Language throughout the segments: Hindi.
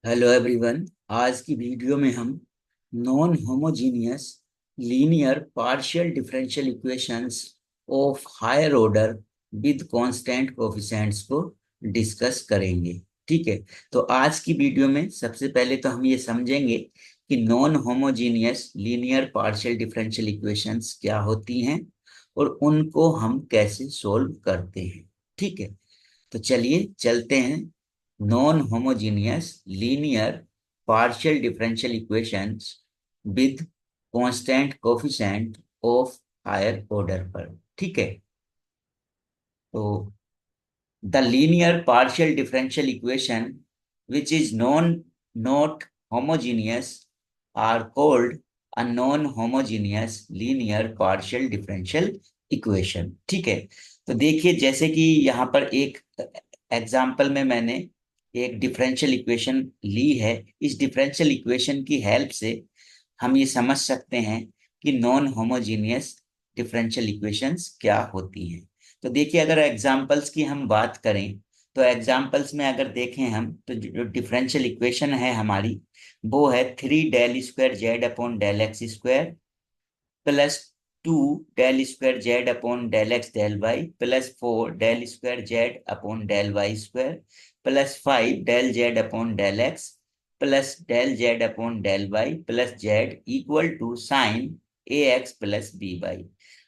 Hello everyone. आज की वीडियो में हम non homogeneous linear partial differential equations of higher order with constant coefficients को डिस्कस करेंगे। ठीक है। तो आज की वीडियो में सबसे पहले तो हम ये समझेंगे कि non homogeneous linear partial differential equations क्या होती हैं और उनको हम कैसे सोल्व करते हैं। ठीक है। तो चलिए चलते हैं non homogeneous linear partial differential equations with constant coefficient of higher order पर। ठीक है। तो the linear partial differential equation which is not homogeneous are called a non-homogeneous linear partial differential equation। ठीक है। तो देखिए, जैसे कि यहाँ पर एक एग्जाम्पल में मैंने एक डिफरेंशियल इक्वेशन ली है। इस डिफरेंशियल इक्वेशन की हेल्प से हम ये समझ सकते हैं कि नॉन होमोजीनियस डिफरेंशियल इक्वेशंस क्या होती हैं। तो देखिए, अगर एग्जाम्पल्स की हम बात करें तो एग्जाम्पल्स में अगर देखें हम तो जो डिफरेंशियल इक्वेशन है हमारी, वो है 3 del² z/del x² plus 2 del² z/del y plus 4 del² z/del y² plus 5 del z/del x plus del z/del y plus z equal to sine ax plus by।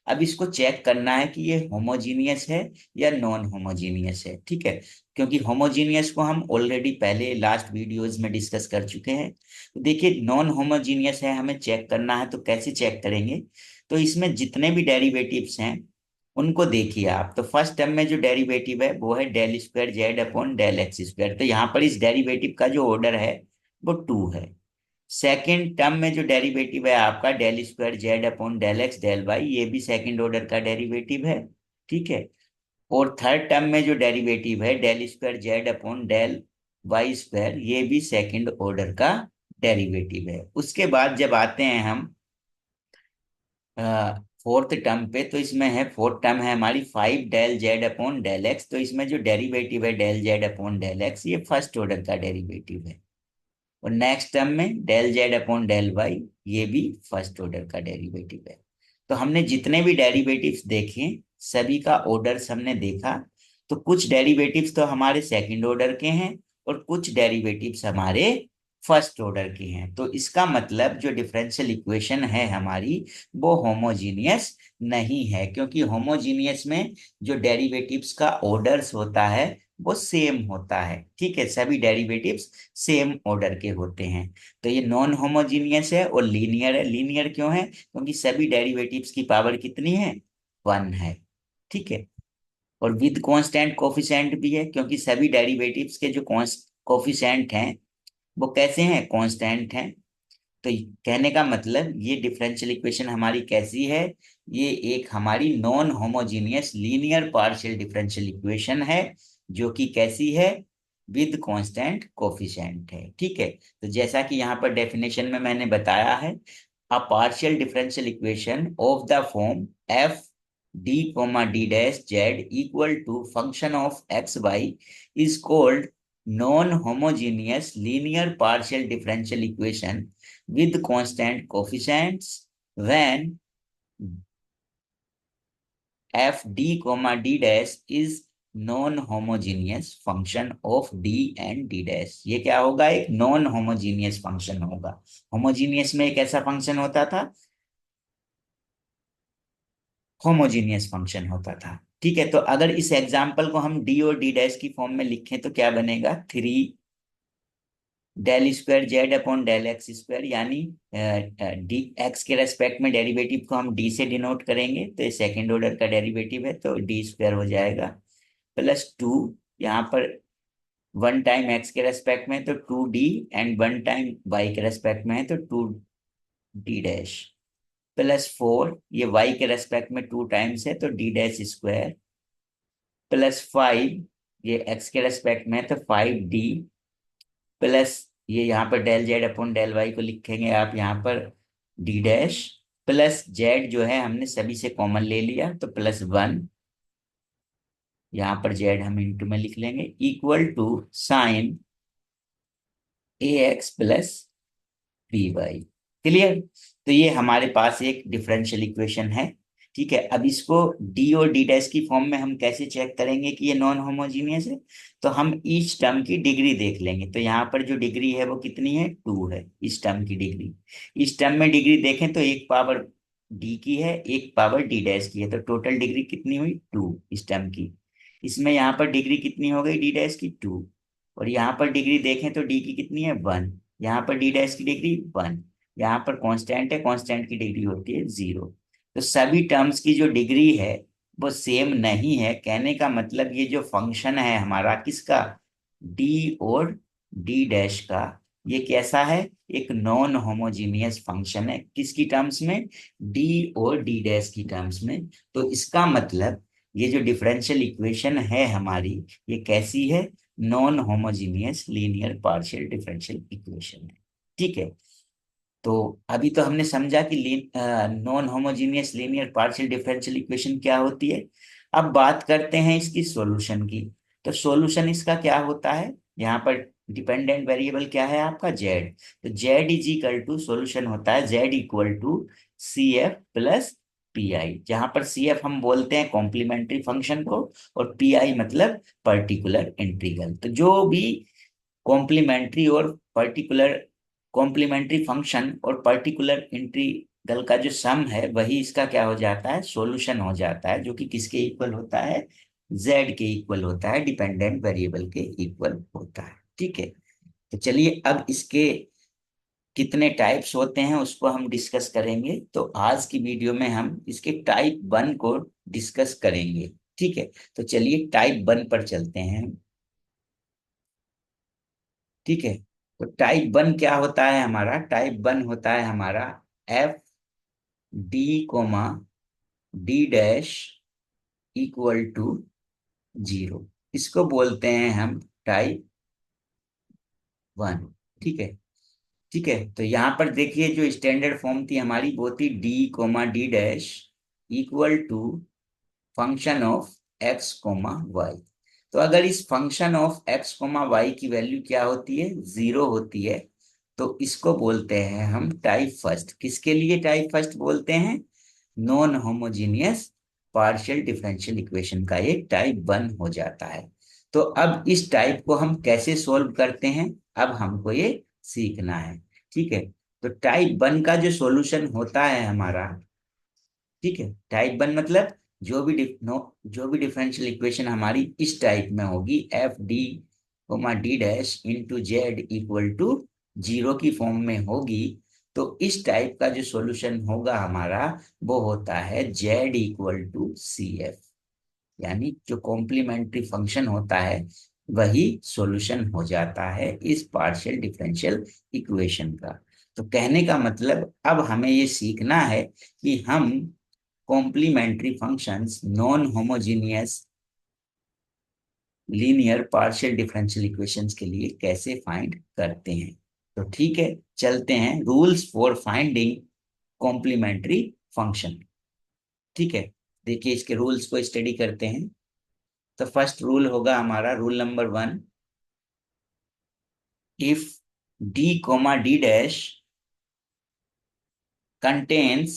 अब इसको चेक करना है कि ये होमोजीनियस है या नॉन होमोजीनियस है। ठीक है। क्योंकि होमोजीनियस को हम ऑलरेडी पहले लास्ट वीडियोस में डिस्कस कर चुके हैं। तो देखिए, नॉन होमोजीनियस है, हमें चेक करना है। तो कैसे चेक करेंगे? तो इसमें जितने भी डेरिवेटिव्स हैं उनको देखिए आप। तो फर्स्ट टर्म में जो डेरिवेटिव है वो है del² z/del x²। तो यहाँ पर इस डेरिवेटिव का जो ऑर्डर है वो 2 है। सेकेंड टर्म में जो डेरिवेटिव है आपका del² z/del x del y, ये भी सेकंड ऑर्डर का डेरिवेटिव है। ठीक है। और थर्ड टर्म में जो डेरिवेटिव है del² z/del y², ये भी सेकंड ऑर्डर का डेरिवेटिव है। उसके बाद जब आते हैं हम फोर्थ टर्म पे, तो इसमें है फोर्थ टर्म है हमारी 5 del z/del x। तो इसमें जो डेरिवेटिव है del z/del x, ये फर्स्ट ऑर्डर का डेरिवेटिव है। और नेक्स्ट टर्म में del z/del y, ये भी फर्स्ट ऑर्डर का डेरिवेटिव है। तो हमने जितने भी डेरिवेटिव्स देखे सभी का ऑर्डर्स हमने देखा। तो कुछ डेरिवेटिव्स तो हमारे सेकंड ऑर्डर के हैं और कुछ डेरिवेटिव्स हमारे फर्स्ट ऑर्डर के हैं। तो इसका मतलब जो डिफरेंशियल इक्वेशन है हमारी, वो होमोजीनियस नहीं है। क्योंकि होमोजीनियस में जो डेरिवेटिव्स का ऑर्डर्स होता है वो सेम होता है। ठीक है। सभी डेरिवेटिव्स सेम ऑर्डर के होते हैं। तो ये नॉन होमोजीनियस है और लीनियर है। लीनियर क्यों है? क्योंकि सभी डेरिवेटिव्स की पावर कितनी है? 1 है। ठीक है। और विद कांस्टेंट कोफिशिएंट भी है, क्योंकि सभी डेरिवेटिव्स के जो कोफिशिएंट हैं वो कैसे हैं? कांस्टेंट हैं। तो कहने का मतलब ये डिफरेंशियल इक्वेशन हमारी कैसी है? ये एक हमारी non homogeneous linear partial differential equation है, जो कि कैसी है? विद कांस्टेंट कोफिशिएंट है। ठीक है। तो जैसा कि यहाँ पर डेफिनेशन में मैंने बताया है, a partial differential equation of the form F D comma D dash Z equal to function of X Y is called non homogeneous linear partial differential equation with constant coefficients when f d comma d dash is non-homogeneous function of d and d dash। ये क्या होगा? एक नॉन होमोजीनियस फंक्शन होगा। होमोजीनियस में एक ऐसा फंक्शन होता था, होमोजीनियस फंक्शन होता था। ठीक है। तो अगर इस एग्जाम्पल को हम डी और डी डैश की फॉर्म में लिखें तो क्या बनेगा? 3 del² z/del x², यानी डी एक्स के रेस्पेक्ट में डेरिवेटिव को हम डी से डिनोट करेंगे, तो ये सेकेंड ऑर्डर का डेरिवेटिव है तो d² हो जाएगा। प्लस 2, यहाँ पर 1 टाइम एक्स के रेस्पेक्ट में तो 2d, एंड 1 टाइम वाई के रेस्पेक्ट में है तो 2d डैश। प्लस 4, ये वाई के रेस्पेक्ट में 2 टाइम्स है तो d डैश²। प्लस 5, ये एक्स के रेस्पेक्ट में है तो 5d। प्लस ये यहाँ पर del z/del y को लिखेंगे आप यहाँ पर d डैश। प्लस z जो है हमने सभी से कॉमन ले लिया तो +1, यहाँ पर z हम इंटू में लिख लेंगे, equal to sine A X plus B Y. Clear. तो ये हमारे पास एक डिफरेंशियल इक्वेशन है। ठीक है, अब इसको डी और डी डैश की फॉर्म में हम कैसे चेक करेंगे कि ये नॉन होमोजीनियस है? तो हम ईच टर्म की डिग्री देख लेंगे। तो यहाँ पर जो डिग्री है वो कितनी है? 2 है इस टर्म की डिग्री। इस टर्म में डिग्री देखें तो एक पावर डी की है, एक पावर डी डैश की है, तो टोटल डिग्री कितनी हुई? 2 इस टर्म की। इसमें यहाँ पर डिग्री कितनी हो गई? डी डैश की 2। और यहाँ पर डिग्री देखें तो डी की कितनी है? 1। यहाँ पर डी डैश की डिग्री 1। यहाँ पर कांस्टेंट है, कांस्टेंट की डिग्री होती है 0। तो सभी टर्म्स की जो डिग्री है वो सेम नहीं है। कहने का मतलब ये जो फंक्शन है हमारा किसका? डी और डी डैश का, ये कैसा है? एक नॉन होमोजीनियस फंक्शन है। किसकी टर्म्स में? डी और डी डैश की टर्म्स में। तो इसका मतलब ये जो डिफरेंशियल इक्वेशन है हमारी, ये कैसी है? Non homogeneous linear partial differential equation है। ठीक है। तो अभी तो हमने समझा कि non homogeneous linear partial differential equation क्या होती है। अब बात करते हैं इसकी सॉल्यूशन की। तो सॉल्यूशन इसका क्या होता है? यहाँ पर डिपेंडेंट वेरिएबल क्या है आपका? जेड। तो Z is equal to, solution होता है Z equal to C F plus P I, जहां पर सी एफ हम बोलते हैं कॉम्प्लीमेंट्री फंक्शन को, और पी आई मतलब पर्टिकुलर इंटीग्रल। तो जो भी कॉम्प्लीमेंट्री और पर्टिकुलर, कॉम्प्लीमेंट्री फंक्शन और पर्टिकुलर इंटीग्रल का जो सम है वही इसका क्या हो जाता है? सॉल्यूशन हो जाता है, जो कि किसके इक्वल होता है? जेड के इक्वल होता है, डिपेंडेंट वेरिएबल के इक्वल होता है। ठीक है। तो चलिए अब इसके कितने टाइप्स होते हैं उसको हम डिस्कस करेंगे। तो आज की वीडियो में हम इसके टाइप 1 को डिस्कस करेंगे। ठीक है। तो चलिए टाइप 1 पर चलते हैं। ठीक है। तो टाइप 1 क्या होता है हमारा? टाइप 1 होता है हमारा F D comma D dash equal to 0। इसको बोलते हैं हम टाइप 1। ठीक है। ठीक है। तो यहाँ पर देखिए जो स्टैंडर्ड फॉर्म थी हमारी वो थी D comma D dash equal to function of X comma Y. तो अगर इस function of X comma Y की वैल्यू क्या होती है? 0 होती है, तो इसको बोलते हैं हम टाइप फर्स्ट। किसके लिए टाइप फर्स्ट बोलते हैं? Non homogeneous partial differential equation का ये टाइप 1 हो जाता है। तो अब इस टाइप को हम कैसे सोल्व करते हैं, अब हमको ये सीखना है। ठीक है। तो टाइप 1 का जो सॉल्यूशन होता है हमारा, ठीक है, टाइप 1 मतलब जो भी डिफरेंशियल इक्वेशन हमारी इस टाइप में होगी, F D comma D dash into Z equal to 0 की फॉर्म में होगी, तो इस टाइप का जो सॉल्यूशन होगा हमारा वो होता है Z equal to C F. यानी जो कॉम्प्लीमेंट्री फंक्शन होता है वही सॉल्यूशन हो जाता है इस पार्शियल डिफरेंशियल इक्वेशन का। तो कहने का मतलब अब हमें ये सीखना है कि हम complementary functions non homogeneous linear partial differential equations के लिए कैसे फाइंड करते हैं। तो ठीक है, चलते हैं rules for finding complementary function. ठीक है। देखिए इसके रूल्स को स्टडी करते हैं। तो फर्स्ट रूल होगा हमारा rule number 1, if D comma D dash contains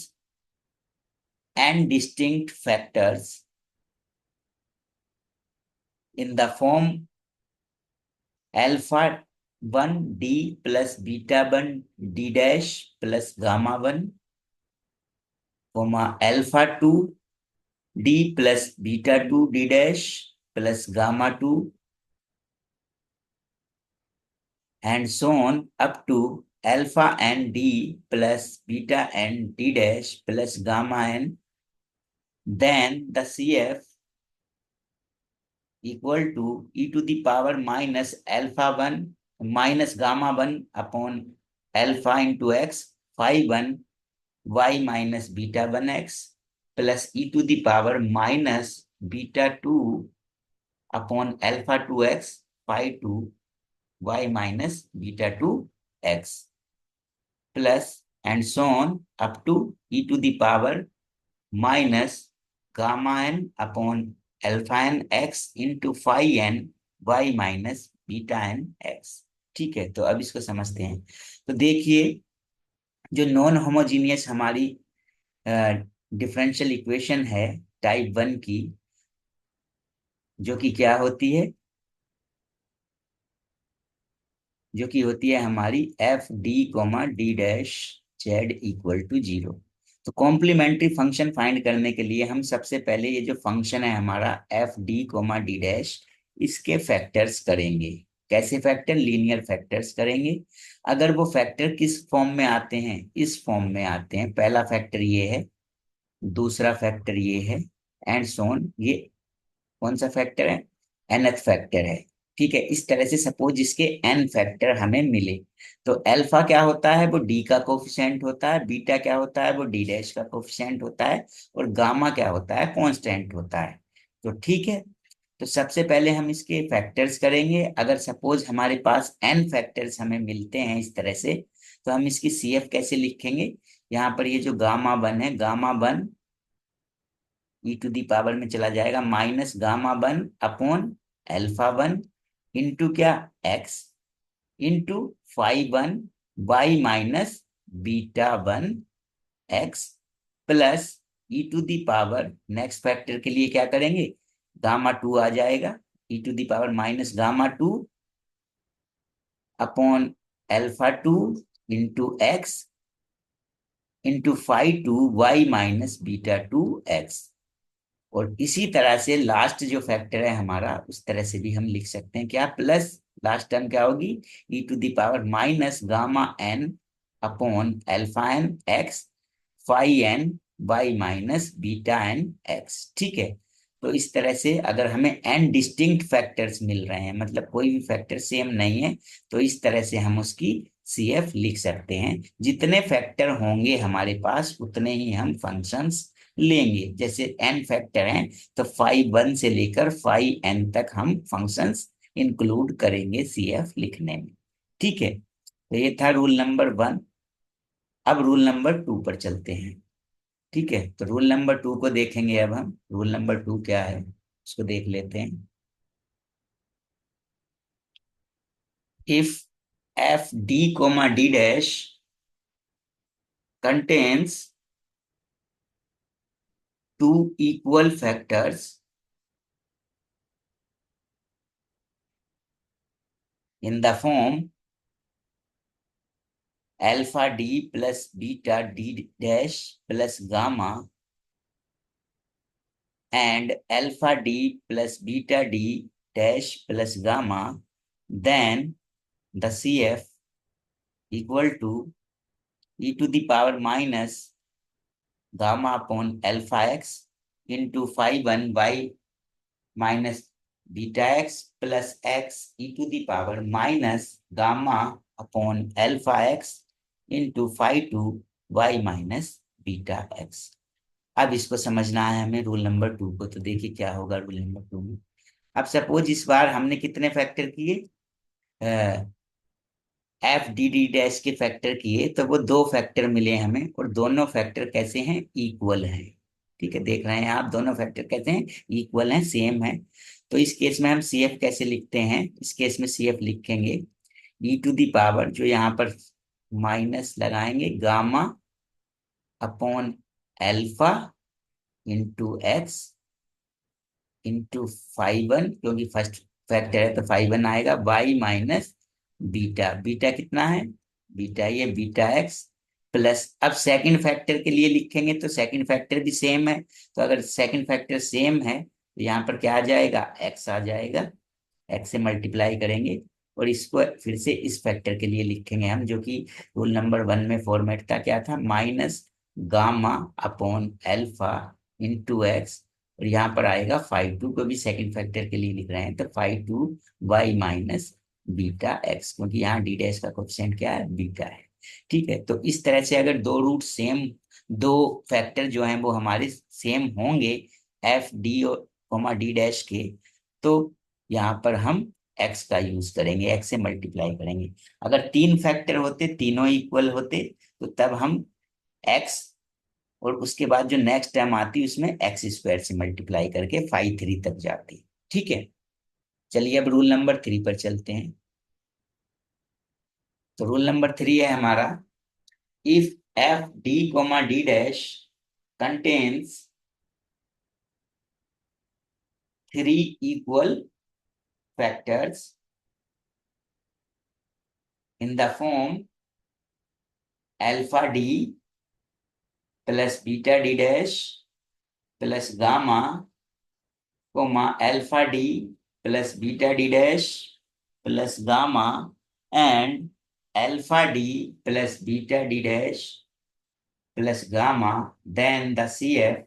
n distinct factors in the form alpha 1 d plus beta 1 d dash plus gamma 1, alpha 2 d plus beta 2 d dash plus gamma 2, and so on up to alpha n d plus beta n d dash plus gamma n, then the CF equal to e to the power minus alpha 1 minus gamma 1 upon alpha into x phi 1 y minus beta 1 x plus e to the power minus beta 2 upon alpha 2 x phi 2 y minus beta 2 x plus and so on up to e to the power minus gamma n upon alpha n x into phi n y minus beta n x। ठीक है, तो अब इसको समझते हैं। तो देखिए, जो नॉन होमोजीनियस हमारी डिफरेंशियल इक्वेशन है टाइप 1 की, जो कि क्या होती है, जो कि होती है हमारी F D comma D dash Z equal to 0। तो कॉम्प्लीमेंट्री फंक्शन फाइंड करने के लिए हम सबसे पहले ये जो फंक्शन है हमारा F D comma D dash, इसके फैक्टर्स करेंगे। कैसे फैक्टर? लीनियर फैक्टर्स करेंगे। अगर वो फैक्टर किस फॉर्म में आते हैं? इस फॉर्म में आते हैं। पहला फैक्टर ये है, दूसरा फैक्टर ये है, एंड सोन। ये कौन सा फैक्टर है? nth फैक्टर है। ठीक है, इस तरह से सपोज इसके n फैक्टर हमें मिले, तो अल्फा क्या होता है? वो d का कोफिशिएंट होता है। बीटा क्या होता है? वो d डैश का कोफिशिएंट होता है। और गामा क्या होता है? कांस्टेंट होता है। तो ठीक है, तो सबसे पहले हम इसके फैक्टर्स करेंगे। अगर सपोज हमारे पास n फैक्टर्स हमें मिलते हैं इस तरह से, तो हम इसकी CF कैसे लिखेंगे? यहाँ पर ये जो गामा वन है, gamma one e to the power में चला जाएगा, minus gamma one upon alpha one into क्या? X into phi one y minus beta one x plus E to the power, next factor के लिए क्या करेंगे? गामा टू आ जाएगा, e to the power minus gamma two upon alpha two into x into phi two Y minus beta two x. और इसी तरह से लास्ट जो फैक्टर है हमारा, उस तरह से भी हम लिख सकते हैं। क्या? प्लस लास्ट टर्म क्या होगी? E to the power minus gamma n upon alpha n x phi n by minus beta n x. ठीक है, तो इस तरह से अगर हमें एन डिस्टिंक्ट फैक्टर्स मिल रहे हैं, मतलब कोई भी फैक्टर सेम नहीं है, तो इस तरह से हम उसकी CF लिख सकते हैं। जितने फैक्टर होंगे हमारे पास, उतने ही हम फंक्शंस लेंगे। जैसे n फैक्टर हैं, तो फाइव वन से लेकर फाइव एन तक हम फंक्शंस इंक्लूड करेंगे CF लिखने में। ठीक है, तो ये था रूल नंबर 1। अब रूल नंबर 2 पर चलते हैं। ठीक है, तो रूल नंबर 2 को देखेंगे। अब हम रूल नंबर 2 क्या है उसको देख लेते हैं। If F D comma D dash contains two equal factors in the form alpha d plus beta d dash plus gamma and alpha d plus beta d dash plus gamma, then the CF equal to e to the power minus gamma upon alpha x into phi 1 y minus beta x plus x e to the power minus gamma upon alpha x into phi 2 y minus beta x। अब इसको समझना है हमें रूल नंबर 2 को। तो देखिए क्या होगा रूल नंबर 2 में। अब सपोज इस बार हमने कितने फैक्टर किए? एफ डी डी डैश के फैक्टर किए, तो वो दो फैक्टर मिले हमें, और दोनों फैक्टर कैसे हैं? इक्वल हैं। ठीक है, देख रहे हैं आप, दोनों फैक्टर कैसे हैं? इक्वल हैं, सेम है। तो इस केस में हम CF कैसे लिखते हैं? इस केस में CF लिखेंगे ई टू दी पावर, जो यहाँ पर माइनस लगाएंगे, gamma upon alpha into x into phi one, क्योंकि फर्स्ट फैक्टर है तो फाइव वन आएगा, वाई माइनस बीटा। बीटा कितना है? बीटा ये बीटा एक्स प्लस। अब सेकंड फैक्टर के लिए लिखेंगे, तो सेकंड फैक्टर भी सेम है। तो अगर सेकंड फैक्टर सेम है, तो यहाँ पर क्या आ जाएगा? एक्स आ जाएगा। एक्स से मल्टीप्लाई करेंगे, और इसको फिर से इस फैक्टर के लिए लिखेंगे हम, जो कि रूल नंबर 1 में फॉर्मेट था। क्या था? Minus gamma upon alpha into x, और यहाँ पर आएगा फाइव टू को भी सेकंड फैक्टर के लिए लिख रहे हैं, तो five two Y minus beta X, क्योंकि यहाँ डी डैश का कोएफिशिएंट क्या है? बीटा है। ठीक है, तो इस तरह से अगर दो रूट सेम, दो फैक्टर जो हैं वो हमारे सेम होंगे एफ डी और कोमा डी डैश के, तो यहाँ पर हम एक्स का यूज करेंगे, एक्स से मल्टीप्लाई करेंगे। अगर तीन फैक्टर होते, तीनों इक्वल होते, तो तब हम एक्स और उसके बाद जो नेक्स्ट टर्म आती उसमें एक्स स्क्वायर से मल्टीप्लाई करके फाइव थ्री तक जाती। ठीक है, चलिए अब रूल नंबर 3 पर चलते हैं। तो रूल नंबर 3 है हमारा, if F D comma D dash contains 3 equal factors in the form alpha d plus beta d dash plus gamma comma alpha d plus beta d dash plus gamma and alpha d plus beta d dash plus gamma, then the CF,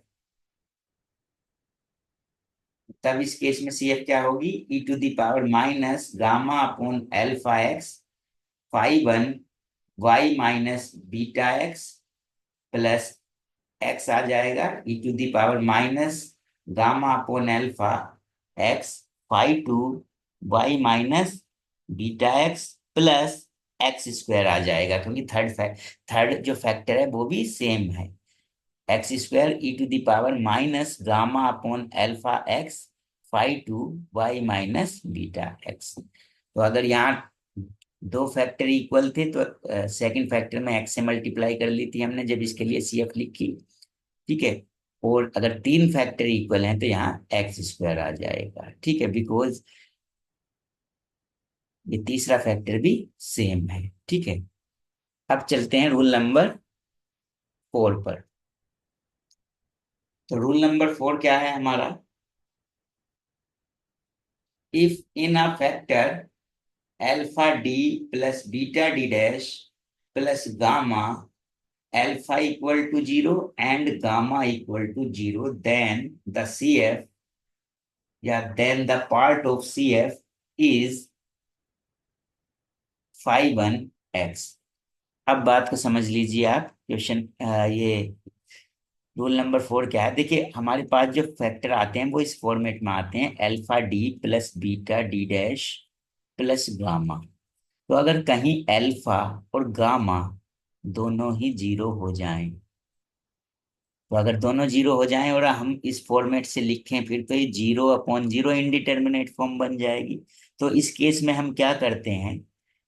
तब इस केस में CF क्या होगी, e to the power minus gamma upon alpha x phi one y minus beta x plus x आ जाएगा e to the power minus gamma upon alpha x phi two y minus beta x plus x square आ जाएगा, क्योंकि थर्ड जो फैक्टर है वो भी सेम है, X square e to the power minus gamma upon alpha x phi two y minus beta X. तो अगर यहाँ दो फैक्टर इक्वल थे तो सेकंड फैक्टर में एक्स से मल्टीप्लाई कर ली थी हमने जब इसके लिए CF लिखी, ठीक है। और अगर तीन फैक्टर इक्वल हैं तो यहाँ एक्स स्क्वायर आ जाएगा, ठीक है, बिकॉज ये तीसरा फैक्टर भी सेम है, ठीक है। अब चलते हैं रूल नंबर 4 पर। तो रूल नंबर 4 क्या है हमारा, if in a factor alpha D plus beta D dash plus gamma alpha equal to 0 and gamma equal to 0, then the CF, yeah, then the part of CF is phi 1x। अब बात को समझ लीजिए आप, क्वेश्चन ये रूल नंबर 4 क्या है, देखिए हमारे पास जो फैक्टर आते हैं वो इस फॉर्मेट में आते हैं, alpha D plus beta D dash plus gamma. तो अगर कहीं अल्फा और गामा दोनों ही जीरो हो जाएं, तो अगर दोनों जीरो हो जाएं और हम इस फॉर्मेट से लिखें फिर तो ये 0/0 इंडिटरमिनेट फॉर्म बन जाएगी। तो इस केस में हम क्या करते हैं,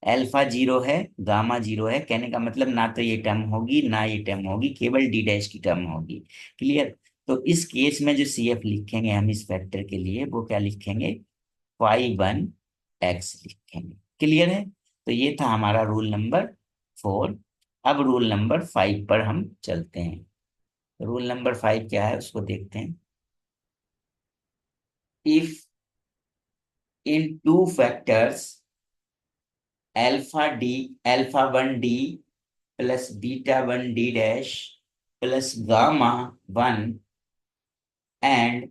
अल्फा जीरो है गामा जीरो है, कहने का मतलब ना तो ये टर्म होगी ना ये टर्म होगी, केवल डी डैश की टर्म होगी, क्लियर। तो इस केस में जो CF लिखेंगे हम इस फैक्टर के लिए वो क्या लिखेंगे, फाई 1x लिखेंगे, क्लियर है। तो ये था हमारा रूल नंबर 4। अब रूल नंबर 5 पर हम चलते हैं। रूल नंबर 5 क्या है उसको देखते हैं, if in two factors alpha 1d plus beta 1d dash plus gamma 1 and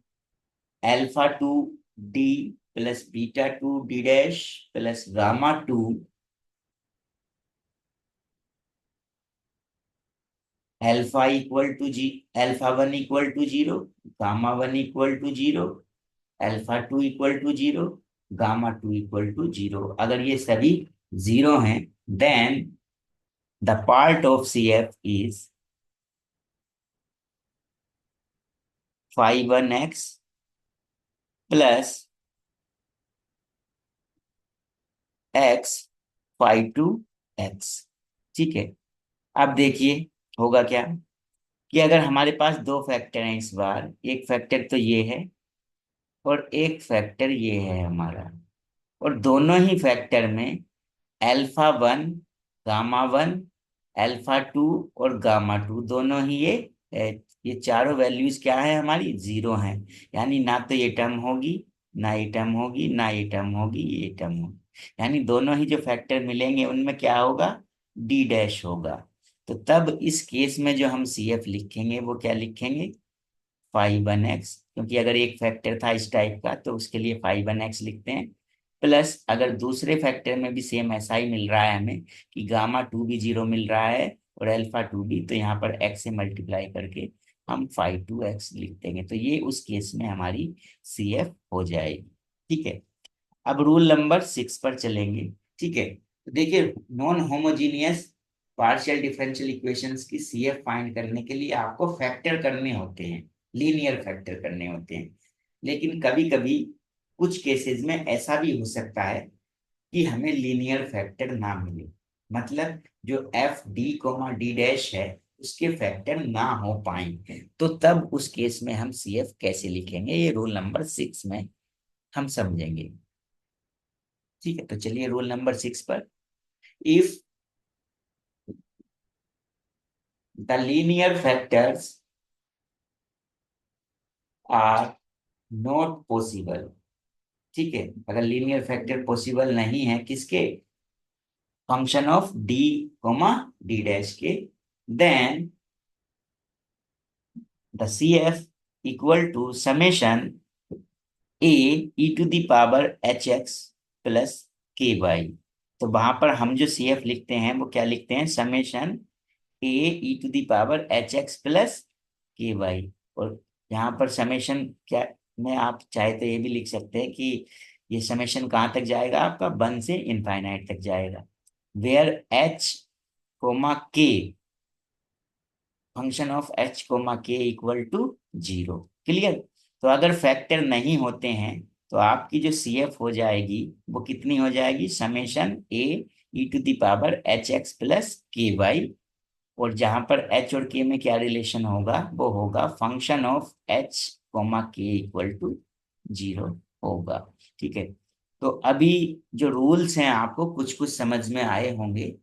alpha 2d plus beta 2d dash plus gamma 2, alpha 1 equal to 0, gamma 1 equal to 0, alpha 2 equal to 0, gamma 2 equal to 0, अगर ये सभी 0 हैं, then the part of CF is phi 1x plus X phi 2x, ठीक है। अब देखिए होगा क्या, कि अगर हमारे पास दो फैक्टर हैं, इस बार एक फैक्टर तो ये है और एक फैक्टर ये है हमारा, और दोनों ही फैक्टर में अल्फा 1 गामा 1 अल्फा 2 और गामा 2 दोनों ही ये चारों वैल्यूज क्या है हमारी, 0 हैं, यानी ना तो ये टर्म होगी ना ये टर्म होगी ना ये टर्म होगी ये टर्म होगी, यानी दोनों ही जो फैक्टर मिलेंगे उनमें क्या होगा, डी डैश होगा। तो तब इस केस में जो हम CF लिखेंगे वो क्या लिखेंगे, फाई 1x, क्योंकि अगर एक फैक्टर था इस टाइप का तो उसके लिए फाई 1x लिखते हैं, प्लस अगर दूसरे फैक्टर में भी सेम ऐसा ही मिल रहा है हमें कि गामा 2 भी 0 मिल रहा है और अल्फा 2 भी, तो यहाँ पर x से मल्टीप्लाई करके हम फाई 2x लिख देंगे, तो ये उस केस में हमारी CF हो जाएगी, ठीक है। अब रूल नंबर 6 पर चलेंगे, ठीक है। तो देखिए non homogeneous partial differential equations की CF फाइंड करने के लिए आपको फैक्टर करने होते हैं, लीनियर फैक्टर करने होते हैं, लेकिन कभी कभी कुछ केसेस में ऐसा भी हो सकता है कि हमें लीनियर फैक्टर ना मिले, मतलब जो F D comma D dash है उसके फैक्टर ना हो पाए, तो तब उस केस में हम सी एफ कैसे लिखेंगे, ये रूल नंबर 6 में हम समझेंगे। ठीक है, तो चलिए रूल नंबर 6 पर, if the linear factors are not possible, ठीक है, अगर लीनियर फैक्टर पॉसिबल नहीं है किसके, function of D comma D dash के, then the C F equal to summation A E to the power H x plus के वाई। तो वहां पर हम जो सी एफ लिखते हैं वो क्या लिखते हैं, summation A E to the power H x plus के वाई। और यहाँ पर समेशन क्या में आप चाहे तो ये भी लिख सकते हैं कि ये समेशन कहाँ तक जाएगा, आपका 1 से इनफाइनाइट तक जाएगा, वेयर एच कोमा के, फंक्शन ऑफ एच कोमा के इक्वल टू 0। क्लियर। तो अगर फैक्टर नहीं होते हैं तो आपकी जो सी एफ हो जाएगी वो कितनी हो जाएगी, summation A E to the power H x plus के वाई। और जहां पर एच और के में क्या रिलेशन होगा, वो होगा फंक्शन ऑफ एच कोमा के इक्वल टू 0 होगा। ठीक है, तो अभी जो रूल्स हैं आपको कुछ कुछ समझ में आए होंगे।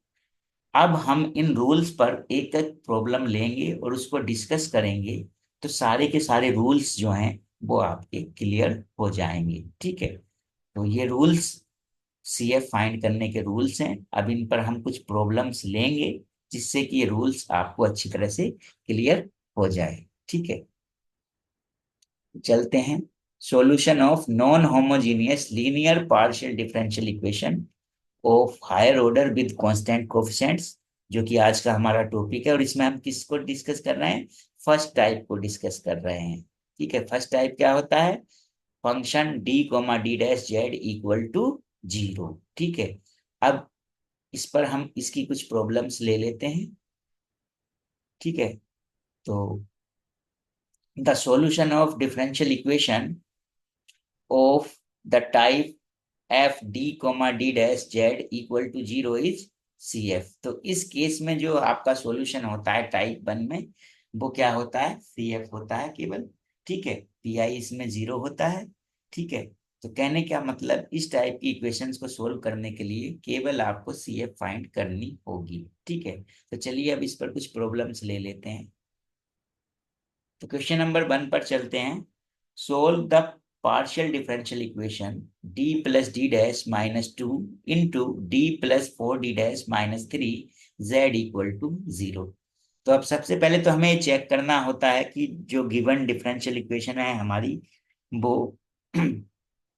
अब हम इन रूल्स पर एक एक प्रॉब्लम लेंगे और उसको डिस्कस करेंगे, तो सारे के सारे रूल्स जो हैं वो आपके क्लियर हो जाएंगे। ठीक है, तो ये रूल्स सी एफ फाइंड करने के रूल्स हैं। अब इन पर हम कुछ प्रॉब्लम्स लेंगे जिससे कि ये रूल्स आपको अच्छी तरह से क्लियर हो जाए। ठीक है, चलते हैं। Solution of non homogeneous linear partial differential equation of higher order with constant coefficients, जो कि आज का हमारा टॉपिक है। और इसमें हम किसको डिस्कस कर रहे हैं, फर्स्ट टाइप को डिस्कस कर रहे हैं। ठीक है, फर्स्ट टाइप क्या होता है, function D comma D dash Z equal to 0। ठीक है, अब इस पर हम इसकी कुछ प्रॉब्लम्स ले लेते हैं। ठीक है, तो the solution of differential equation of the type F D comma D dash Z equal to 0 is C F. तो इस केस में जो आपका सॉल्यूशन होता है टाइप 1 में, वो क्या होता है, सी एफ होता है केवल। ठीक है, पी आई इसमें 0 होता है। ठीक है, तो कहने का मतलब इस टाइप की इक्वेशंस को सोल्व करने के लिए केवल आपको सी एफ फाइंड करनी होगी। ठीक है, तो चलिए अब इस पर कुछ प्रॉब्लम्स ले लेते हैं। तो क्वेश्चन नंबर 1 पर चलते हैं। Solve the partial differential equation d plus D dash minus 2 into D plus 4 D dash minus 3 Z equal to 0। तो अब सबसे पहले तो हमें चेक करना होता है कि जो गिवन डिफरेंशियल इक्वेशन है हमारी, वो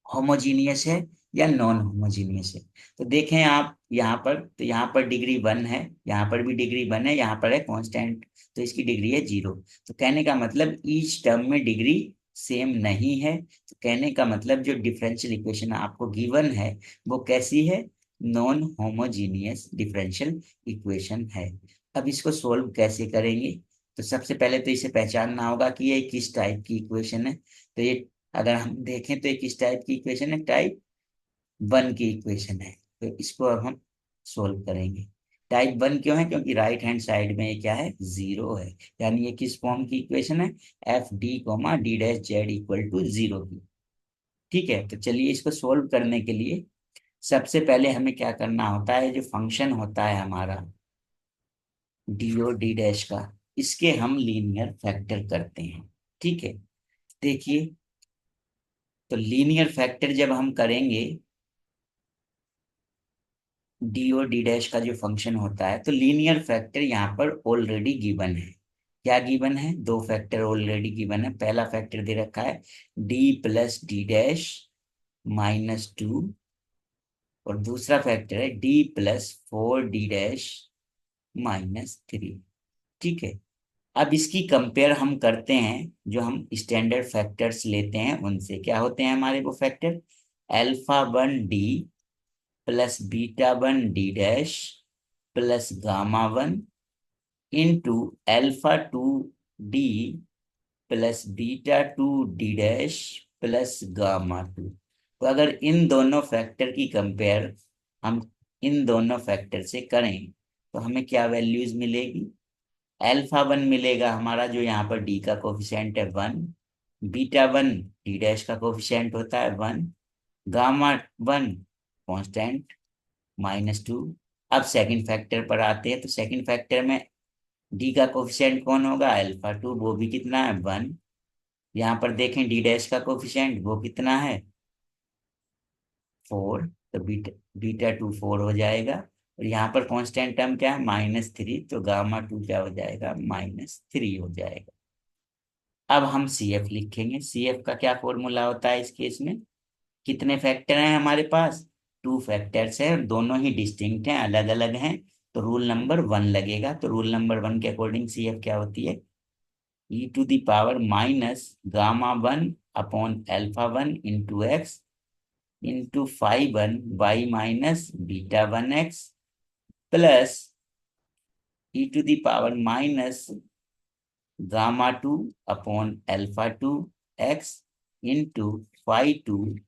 होमोजीनियस है या नॉन होमोजीनियस है। तो देखें आप यहाँ पर, तो यहाँ पर डिग्री 1 है, यहाँ पर भी डिग्री 1 है, यहाँ पर है कांस्टेंट, तो इसकी डिग्री है 0। तो कहने का मतलब ईच टर्म में डिग्री सेम नहीं है। तो कहने का मतलब जो डिफरेंशियल इक्वेशन आपको गिवन है वो कैसी है, नॉन होमोजीनियस डिफरेंशियल इक्वेशन है। अब इसको सोल्व कैसे करेंगे, तो सबसे पहले तो इसे पहचानना होगा कि ये किस टाइप की इक्वेशन है। तो ये अगर हम देखें तो एक किस टाइप की इक्वेशन है, टाइप 1 की इक्वेशन है। तो इसको अब हम सोल्व करेंगे। टाइप 1 क्यों है, क्योंकि राइट हैंड साइड में ये क्या है, 0 है। यानी ये किस फॉर्म की इक्वेशन है, F D comma D dash Z equal to 0 की। ठीक है, तो चलिए इसको सोल्व करने के लिए सबसे पहले हमें क्या करना होता है, जो फंक्शन होता है हमारा डी और डी डैश का, इसके हम लीनियर फैक्टर करते हैं। ठीक है, देखिए, तो लीनियर फैक्टर जब हम करेंगे डी और डी डैश का जो फंक्शन होता है, तो लीनियर फैक्टर यहाँ पर ऑलरेडी गिवन है। क्या गिवन है, दो फैक्टर ऑलरेडी गिवन है। पहला फैक्टर दे रखा है D plus D dash minus 2, और दूसरा फैक्टर है D plus 4 D dash minus 3। ठीक है, अब इसकी कंपेयर हम करते हैं, जो हम स्टैंडर्ड फैक्टर्स लेते हैं उनसे। क्या होते हैं हमारे वो factor, alpha 1 D plus beta 1 D dash plus gamma 1 into alpha 2 D plus beta 2 D dash plus gamma 2। तो अगर इन दोनों फैक्टर की कंपेयर हम इन दोनों फैक्टर से करें तो हमें क्या वैल्यूज मिलेगी। अल्फा 1 मिलेगा हमारा, जो यहाँ पर डी का कोफिशिएंट है 1, बीटा 1 डी डैश का कोफिशिएंट होता है 1, गामा 1 कांस्टेंट -2। अब सेकंड फैक्टर पर आते हैं, तो सेकंड फैक्टर में डी का कोफिशिएंट कौन होगा, अल्फा 2, वो भी कितना है 1। यहाँ पर देखें डी डैश का कोफिशिएंट वो कितना है 4, तो बीटा 2 4 हो जाएगा। और यहाँ पर कांस्टेंट टर्म क्या है -3, तो गामा 2 क्या हो जाएगा -3 हो जाएगा। अब हम सी एफ लिखेंगे। सी एफ का क्या फॉर्मूला होता है इस केस में, कितने फैक्टर हैं हमारे पास, 2 फैक्टर्स हैं, दोनों ही डिस्टिंक्ट हैं, अलग अलग हैं, तो रूल नंबर 1 लगेगा। तो रूल नंबर 1 के अकॉर्डिंग सी एफ क्या होती है, e to the power minus gamma 1 upon alpha 1 into x into phi 1 y minus beta 1 x plus E to the power minus gamma 2 upon alpha 2 x into phi 2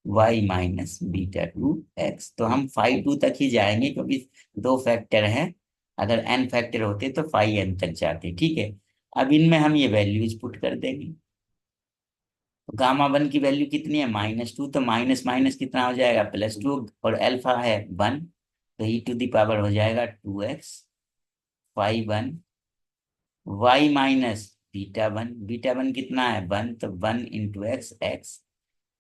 Y minus beta 2 x. तो हम फाइव 2 तक ही जाएंगे क्योंकि 2 फैक्टर हैं, अगर एन फैक्टर होते तो फाइव एन तक जाते, ठीक है। अब इनमें हम ये वैल्यूज पुट कर देंगे। तो गामा 1 की वैल्यू कितनी है -2, तो माइनस माइनस कितना हो जाएगा +2, और अल्फा है 1, तो ई टू द पावर हो जाएगा 2x phi 1 y minus beta 1 कितना है 1, तो 1 into X X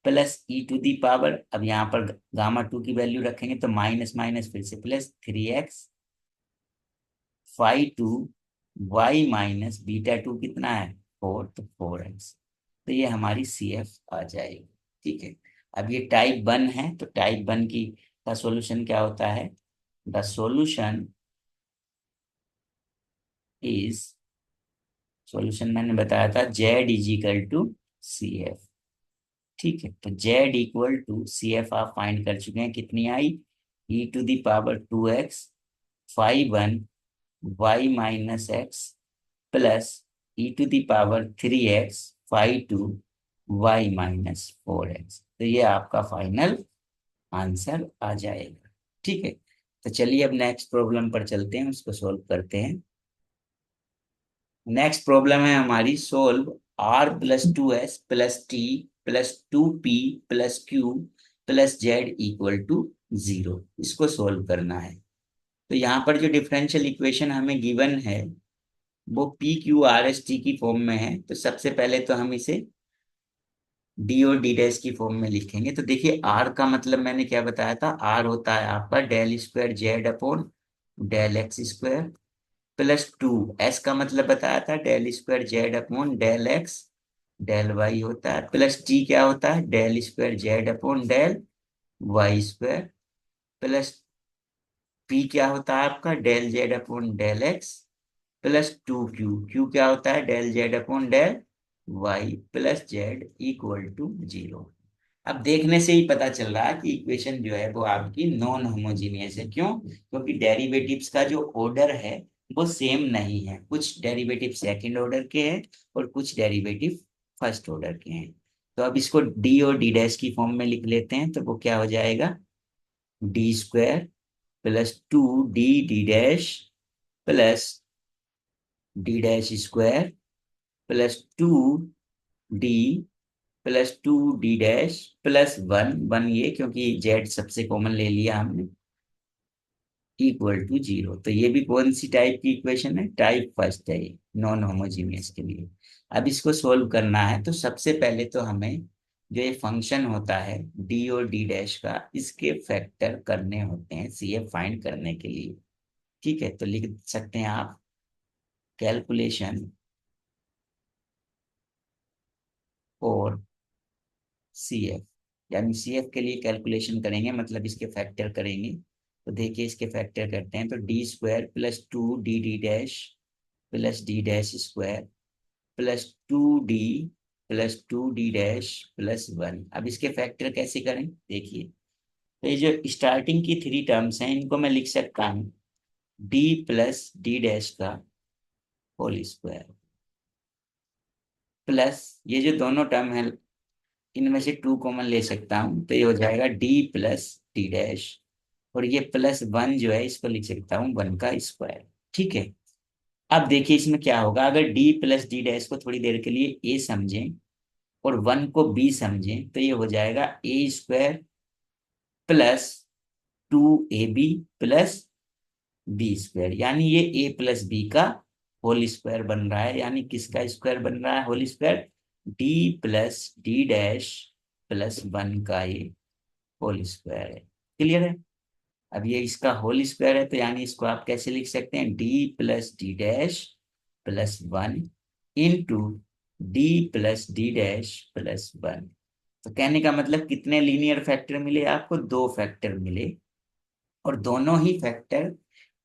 plus E to the power, अब यहाँ पर गामा 2 की वैल्यू रखेंगे तो माइनस माइनस फिर से plus 3x five 2 Y minus beta 2 कितना है 4, तो 4x। तो ये हमारी सी एफ आ जाएगी, ठीक है। अब ये टाइप 1 है, तो टाइप 1 की का सॉल्यूशन क्या होता है, द सॉल्यूशन इज, सॉल्यूशन मैंने बताया था Z is equal to C F, ठीक है। तो Z equal to C F आप फाइंड कर चुके हैं, कितनी आई, e to the power 2x phi 1 y minus x plus E to the power 3x five 2 Y minus 4x। तो ये आपका फाइनल आंसर आ जाएगा, ठीक है। तो चलिए अब नेक्स्ट प्रॉब्लम पर चलते हैं, उसको सोल्व करते हैं। नेक्स्ट प्रॉब्लम है हमारी, solve r+2s+t +2p +q +z = 0। इसको सोल्व करना है। तो यहाँ पर जो डिफरेंशियल इक्वेशन हमें गिवन है वो P Q R S T की फॉर्म में है। तो सबसे पहले तो हम इसे डी और डी डैश की फॉर्म में लिखेंगे। तो देखिए आर का मतलब मैंने क्या बताया था, आर होता है आपका del square Z upon del X square +2, S का मतलब बताया था del square Z upon del X del Y होता है, प्लस टी क्या होता है del square Z upon del Y square plus P क्या होता है आपका del Z upon del X +2q, Q क्या होता है del Z upon del Y plus Z =0। अब देखने से ही पता चल रहा है कि इक्वेशन जो है वो आपकी नॉन होमोजीनियस है। क्यों, क्योंकि डेरिवेटिव्स का जो ऑर्डर है वो सेम नहीं है, कुछ डेरिवेटिव सेकंड ऑर्डर के हैं और कुछ डेरिवेटिव फर्स्ट ऑर्डर के हैं। तो अब इसको डी और डी डैश की फॉर्म में लिख लेते हैं। तो वो क्या हो जाएगा, d² +2d plus D dash square +2d +2d+1 ये क्योंकि जेड सबसे कॉमन ले लिया हमने =0। तो ये भी कौन सी टाइप की इक्वेशन है, टाइप फर्स्ट है ये, नॉन होमोजीनियस के लिए। अब इसको सोल्व करना है तो सबसे पहले तो हमें जो ये फंक्शन होता है डी और डी डैश का, इसके फैक्टर करने होते हैं सी एफ फाइंड करने के लिए, ठीक है। तो लिख सकते हैं आप कैलकुलेशन और सी एफ, यानी सी एफ के लिए कैलकुलेशन करेंगे मतलब इसके फैक्टर करेंगे। तो देखिए इसके फैक्टर करते हैं, तो d² +2d d'+d' square +2d+2d'+1। अब इसके फैक्टर कैसे करें देखिए, तो ये जो स्टार्टिंग की 3 टर्म्स हैं इनको मैं लिख सकता हूँ d+d' का होल स्क्वायर प्लस ये जो दोनों टर्म है इनमें से 2 कॉमन ले सकता हूँ, तो ये हो जाएगा d+d' और ये +1 जो है इसको लिख सकता हूँ 1 का स्क्वायर। ठीक है। अब देखिए इसमें क्या होगा, अगर डी प्लस डी डैश को थोड़ी देर के लिए ए समझें और 1 को बी समझें तो ये हो जाएगा A² +2AB +B², यानी ये A+B का होल स्क्वायर बन रहा है। यानी किसका स्क्वायर बन रहा है होल स्क्वायर? D+D' +1 का ये होल स्क्वायर है। क्लियर है? अब ये इसका होल स्क्वायर है तो यानी इसको आप कैसे लिख सकते हैं? D+D' +1 into D+D' +1। तो कहने का मतलब कितने लीनियर फैक्टर मिले आपको? 2 फैक्टर मिले। और दोनों ही फैक्टर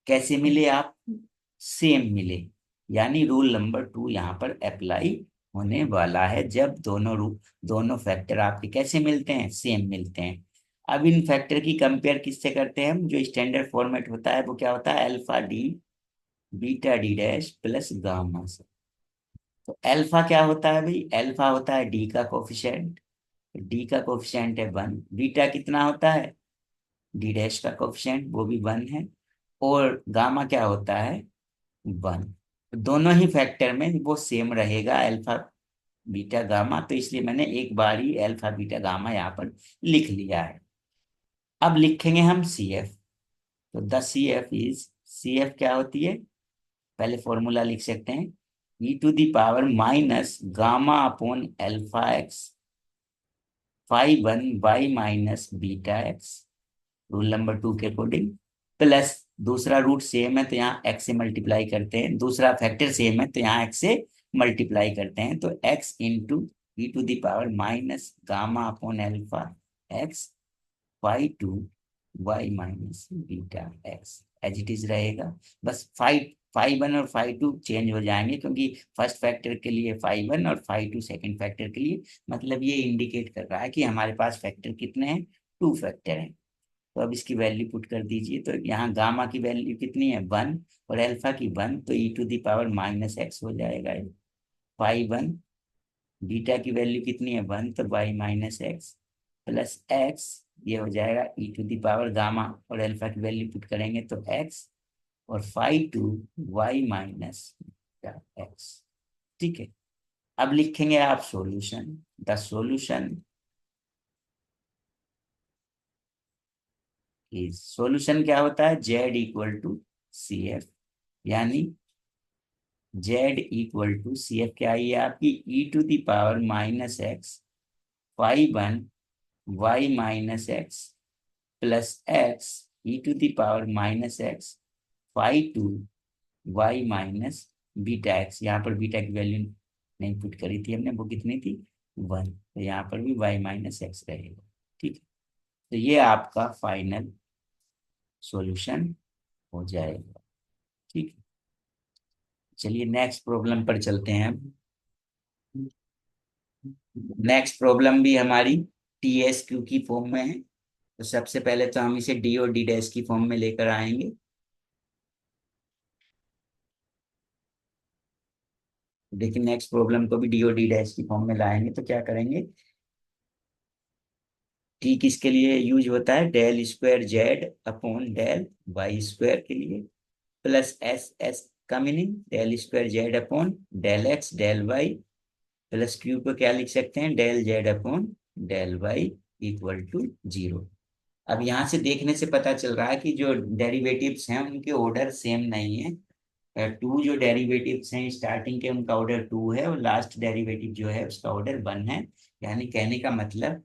कैसे मिले आप? सेम मिले। यानी रूल नंबर 2 यहाँ पर अप्लाई होने वाला है, जब दोनों फैक्टर आपके कैसे मिलते हैं? सेम मिलते हैं। अब इन फैक्टर की कंपेयर किससे करते हैं हम? जो स्टैंडर्ड फॉर्मेट होता है वो क्या होता है? Alpha D beta D dash plus gamma से। तो अल्फा क्या होता है भाई? अल्फा होता है डी का कोफिशिएंट। डी का कोफिशिएंट है 1। बीटा कितना होता है? डी डैश का कोफिशिएंट, वो भी 1 है। और गामा क्या होता है? 1। दोनों ही फैक्टर में वो सेम रहेगा, अल्फा बीटा गामा, तो इसलिए मैंने एक बार ही अल्फा बीटा गामा यहाँ पर लिख लिया है। अब लिखेंगे हम सी एफ। तो the C F is, C F क्या होती है? पहले फॉर्मूला लिख सकते हैं, e⁻ minus gamma upon alpha x φ1 y - β x, rule number 2 के अकॉर्डिंग। प्लस दूसरा रूट सेम है तो यहाँ x से मल्टीप्लाई करते हैं, दूसरा फैक्टर सेम है तो यहाँ x से मल्टीप्लाई करते हैं, तो x into e⁻ minus gamma upon alpha x φ2 y - β x as it is रहेगा। बस φ1 और φ2 चेंज हो जाएंगे, क्योंकि फर्स्ट फैक्टर के लिए φ1 और φ2 सेकंड फैक्टर के लिए। मतलब ये इंडिकेट कर रहा है कि हमारे पास फैक्टर कितने हैं? 2 फैक्टर हैं। तो अब इसकी वैल्यू पुट कर दीजिए। तो यहाँ गामा की वैल्यू कितनी है? 1। और अल्फा की 1, तो e⁻ - x हो जाएगा। φ1 बीटा की वैल्यू कितनी है? 1, तो y - x प्लस एक्स, ये हो जाएगा e⁻गामा, और अल्फा की वैल्यू पुट करेंगे तो x, और φ2 y - x। ठीक है। अब लिखेंगे आप solution. The solution is, solution क्या होता है? Z = CF, यानी Z = CF क्या है? ये आपकी e⁻ -x φ1 y - x plus x e⁻ -x φ2 y - βx। यहाँ पर बीटा की वैल्यू नहीं पुट करी थी हमने, वो कितनी थी? 1। तो यहाँ पर भी y - x रहेगा। ठीक है। तो ये आपका फाइनल सॉल्यूशन हो जाएगा। ठीक है। चलिए नेक्स्ट प्रॉब्लम पर चलते हैं। नेक्स्ट प्रॉब्लम भी हमारी TSQ की फॉर्म में है। तो सबसे पहले तो हम इसे डी और डी डैश की फॉर्म में लेकर आएंगे। देखिए नेक्स्ट प्रॉब्लम को भी डी और डी डैश की फॉर्म में लाएंगे तो क्या करेंगे? टी किसके लिए यूज होता है? Del square Z upon del y² के लिए, प्लस एस, एस का meaning del square Z upon del X del Y, plus Q को क्या लिख सकते हैं? Del Z upon del Y equal to 0। अब यहाँ से देखने से पता चल रहा है कि जो डेरिवेटिव्स हैं उनके ऑर्डर सेम नहीं है। टू जो डेरिवेटिव्स हैं स्टार्टिंग के, उनका ऑर्डर 2 है, और लास्ट डेरिवेटिव जो है उसका ऑर्डर 1 है। यानी कहने का मतलब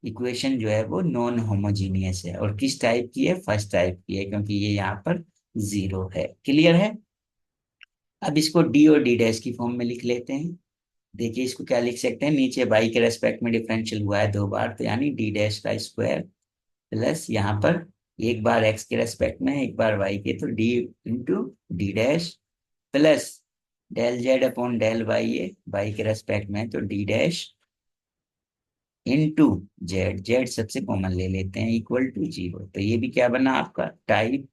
इक्वेशन जो है वो नॉन होमोजीनियस है। और किस टाइप की है? फर्स्ट टाइप की है, क्योंकि ये यहाँ पर 0 है। क्लियर है? अब इसको डी और डी डैश की फॉर्म में लिख लेते हैं। देखिए इसको क्या लिख सकते हैं? नीचे बाई के रेस्पेक्ट में डिफरेंशियल हुआ है 2 बार, तो यानी डी डैश का स्क्वायर, प्लस यहाँ पर एक बार एक्स के रेस्पेक्ट में एक बार वाई के, तो D into D dash, plus del Z upon del Y है वाई के रेस्पेक्ट में, तो D dash into Z, Z सबसे कॉमन ले लेते हैं, इक्वल टू 0। तो ये भी क्या बना आपका? टाइप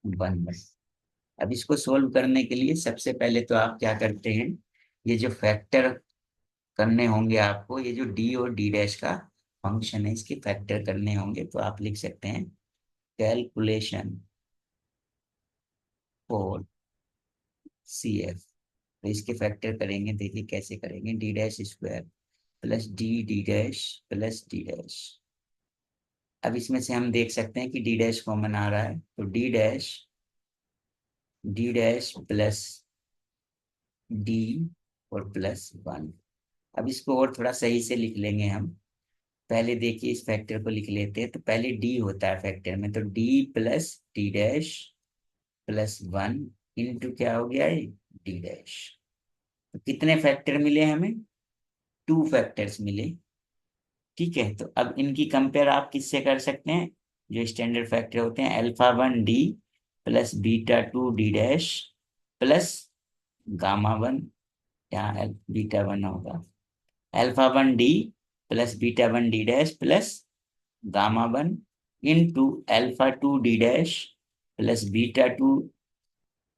1 बन। अब इसको सोल्व करने के लिए सबसे पहले तो आप क्या करते हैं? ये जो फैक्टर करने होंगे आपको, ये जो डी और डी डैश का फंक्शन है इसके फैक्टर करने होंगे तो आप लिख सकते हैं कैलकुलेशन फॉर CF। तो इसके फैक्टर करेंगे, देखिए कैसे करेंगे, D dash square plus D D dash plus D dash. अब इसमें से हम देख सकते हैं कि डी डैश कॉमन आ रहा है, तो डी डैश प्लस डी और प्लस वन। अब इसको और थोड़ा सही से लिख लेंगे हम। पहले देखिए इस फैक्टर को लिख लेते हैं, तो पहले डी होता है फैक्टर में, तो D plus D dash plus one into क्या हो गया है, डी डैश। तो कितने फैक्टर मिले हमें, 2 फैक्टर्स मिले। ठीक है, तो अब इनकी कंपेयर आप किससे कर सकते हैं, जो स्टैंडर्ड फैक्टर होते हैं, alpha 1 D plus beta 2 D dash plus gamma 1, यहाँ बीटा 1 होगा, alpha 1 D plus beta 1 D dash plus gamma 1 into alpha 2 D dash plus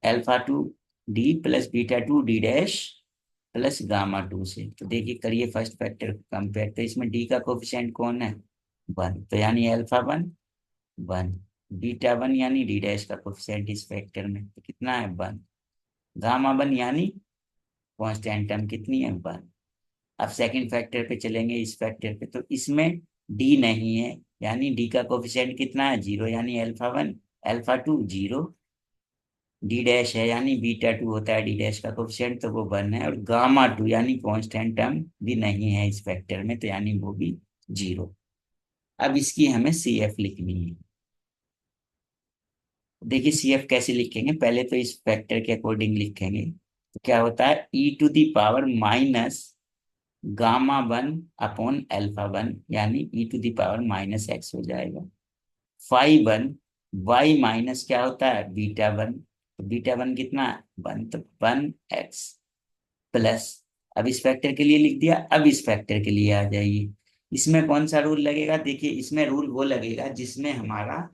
alpha 2 D plus beta 2 D dash plus gamma 2 से। तो देखिए करिए फर्स्ट फैक्टर कंपेयर, तो इसमें डी का कोफिशिएंट कौन है, 1, तो यानी अल्फा 1 1, बीटा 1 यानी डी डैश का कोफिशिएंट इस फैक्टर में तो कितना है 1, गामा 1 यानी कांस्टेंट टर्म कितनी है 1। अब सेकंड फैक्टर पे चलेंगे, इस फैक्टर पे, तो इसमें डी नहीं है, यानी डी का कोफिशिएंट कितना है 0, यानी अल्फा 2 0, डी डैश है यानी बीटा 2 होता है डी डैश का कोफिशिएंट, तो वो 1 है, और गामा 2 यानी कांस्टेंट टर्म भी नहीं है इस फैक्टर में, तो यानी वो भी 0। अब इसकी हमें CF लिखनी है। देखिए CF कैसे लिखेंगे, पहले तो इस फैक्टर के अकॉर्डिंग लिखेंगे, तो क्या होता है e⁻ minus gamma 1 upon alpha 1, यानी e⁻ - x हो जाएगा। phi 1 y माइनस क्या होता है बीटा 1, तो बीटा 1 कितना है 1, तो 1x प्लस, अब इस फैक्टर के लिए लिख दिया। अब इस फैक्टर के लिए आ जाइए, इसमें कौन सा रूल लगेगा, देखिए इसमें रूल वो लगेगा जिसमें हमारा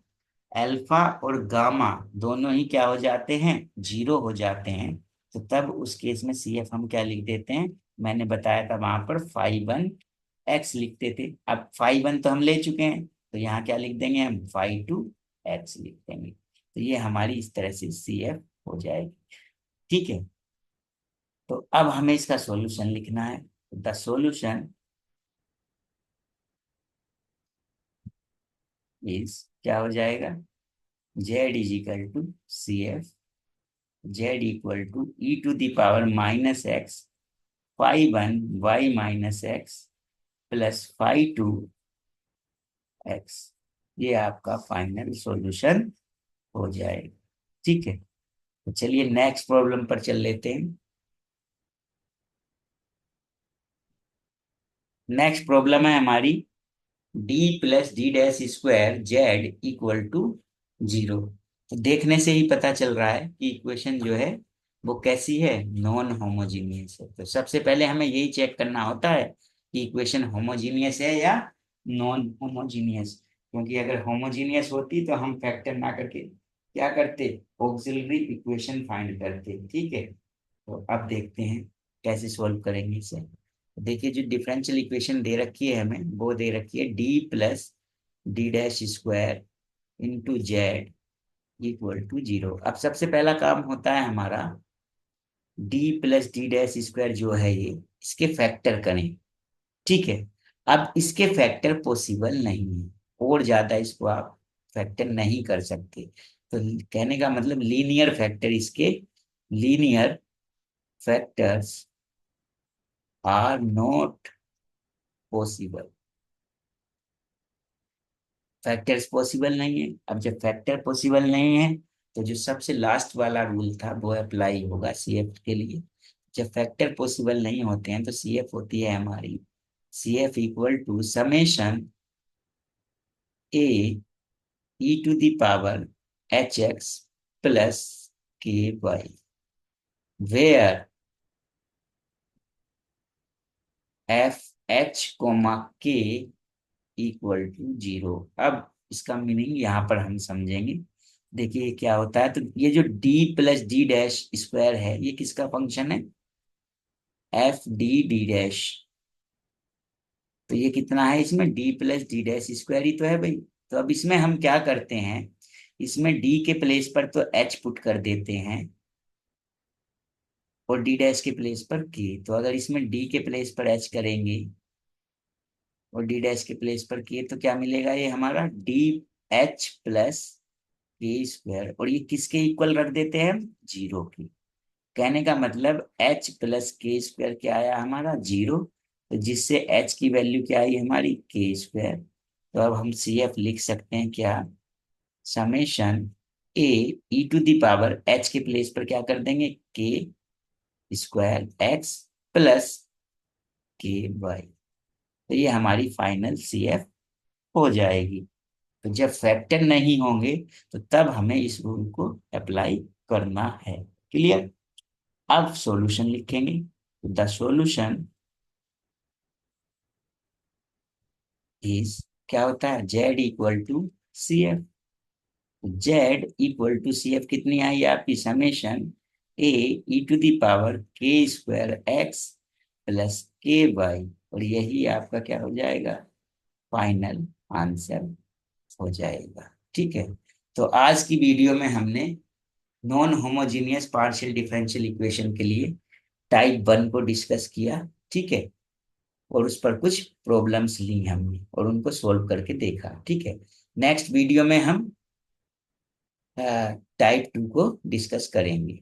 अल्फा और गामा दोनों ही क्या हो जाते हैं 0 हो जाते हैं, तो तब उस केस में CF हम क्या लिख देते हैं, मैंने बताया था वहां पर phi 1 x लिखते थे। अब phi 1 तो हम ले चुके हैं, तो यहाँ क्या लिख देंगे हम phi 2 x लिख देंगे, तो ये हमारी इस तरह से CF हो जाएगी। ठीक है, तो अब हमें इसका सॉल्यूशन लिखना है, द सॉल्यूशन इज क्या हो जाएगा, Z = Z = e⁻ phi 1 y - x plus phi 2 x। ये आपका फाइनल सॉल्यूशन हो जाएगा। ठीक है, तो चलिए नेक्स्ट प्रॉब्लम पर चल लेते हैं। नेक्स्ट प्रॉब्लम है हमारी D plus D dash square Z = 0। तो देखने से ही पता चल रहा है कि इक्वेशन जो है वो कैसी है, नॉन होमोजीनियस है। तो सबसे पहले हमें यही चेक करना होता है कि इक्वेशन होमोजीनियस है या नॉन होमोजीनियस, क्योंकि अगर होमोजीनियस होती तो हम फैक्टर ना करके क्या करते, ऑक्सिलरी इक्वेशन फाइंड करते। ठीक है, तो अब देखते हैं कैसे सॉल्व करेंगे इसे। देखिए जो डिफरेंशियल इक्वेशन दे रखी है हमें, वो दे रखी है D plus D dash square into Z = 0। अब सबसे पहला काम होता है हमारा D plus D dash square जो है ये, इसके फैक्टर करें। ठीक है, अब इसके फैक्टर पॉसिबल नहीं है, और ज्यादा इसको आप फैक्टर नहीं कर सकते, तो कहने का मतलब लीनियर फैक्टर, इसके linear factors are not possible, factors possible नहीं है। अब जब फैक्टर पॉसिबल नहीं है, तो जो सबसे लास्ट वाला रूल था वो अप्लाई होगा CF के लिए। जब फैक्टर पॉसिबल नहीं होते हैं तो CF होती है हमारी CF = a e⁻ hx plus ky, where f(h, k)=0। अब इसका मीनिंग यहाँ पर हम समझेंगे। देखिए क्या होता है, तो ये जो d plus D dash square है, ये किसका फंक्शन है, f d d डैश। तो ये कितना है, इसमें D plus D dash square ही तो है भाई। तो अब इसमें हम क्या करते हैं, इसमें डी के प्लेस पर तो एच पुट कर देते हैं और डी डैश के प्लेस पर के। तो अगर इसमें डी के प्लेस पर एच करेंगे और डी डैश के प्लेस पर के, तो क्या मिलेगा, ये हमारा डी एच प्लस के स्क्वायर, और ये किसके इक्वल रख देते हैं हम, जीरो की। कहने का मतलब एच प्लस के स्क्वायर क्या आया हमारा, जीरो। तो जिससे एच की वैल्यू क्या आई हमारी, के स्क्वायर। तो अब हम सी एफ लिख सकते हैं क्या, summation A E to the power H के प्लेस पर क्या कर देंगे, के स्क्वायर एक्स प्लस के वाई। तो ये हमारी फाइनल सी एफ हो जाएगी। तो जब फैक्टर नहीं होंगे तो तब हमें इस रूल को अप्लाई करना है। क्लियर। अब सॉल्यूशन लिखेंगे। द सॉल्यूशन इज, क्या होता है, Z equal to C F. Z equal to C F कितनी आई आपकी, summation A E to the power K square X plus के वाई, और यही आपका क्या हो जाएगा, फाइनल आंसर हो जाएगा। ठीक है। तो आज की वीडियो में हमने non homogeneous partial differential equation के लिए टाइप वन को डिस्कस किया। ठीक है। और उस पर कुछ प्रॉब्लम्स ली हमने और उनको सोल्व करके देखा। ठीक है। नेक्स्ट वीडियो में हम टाइप टू को डिस्कस करेंगे।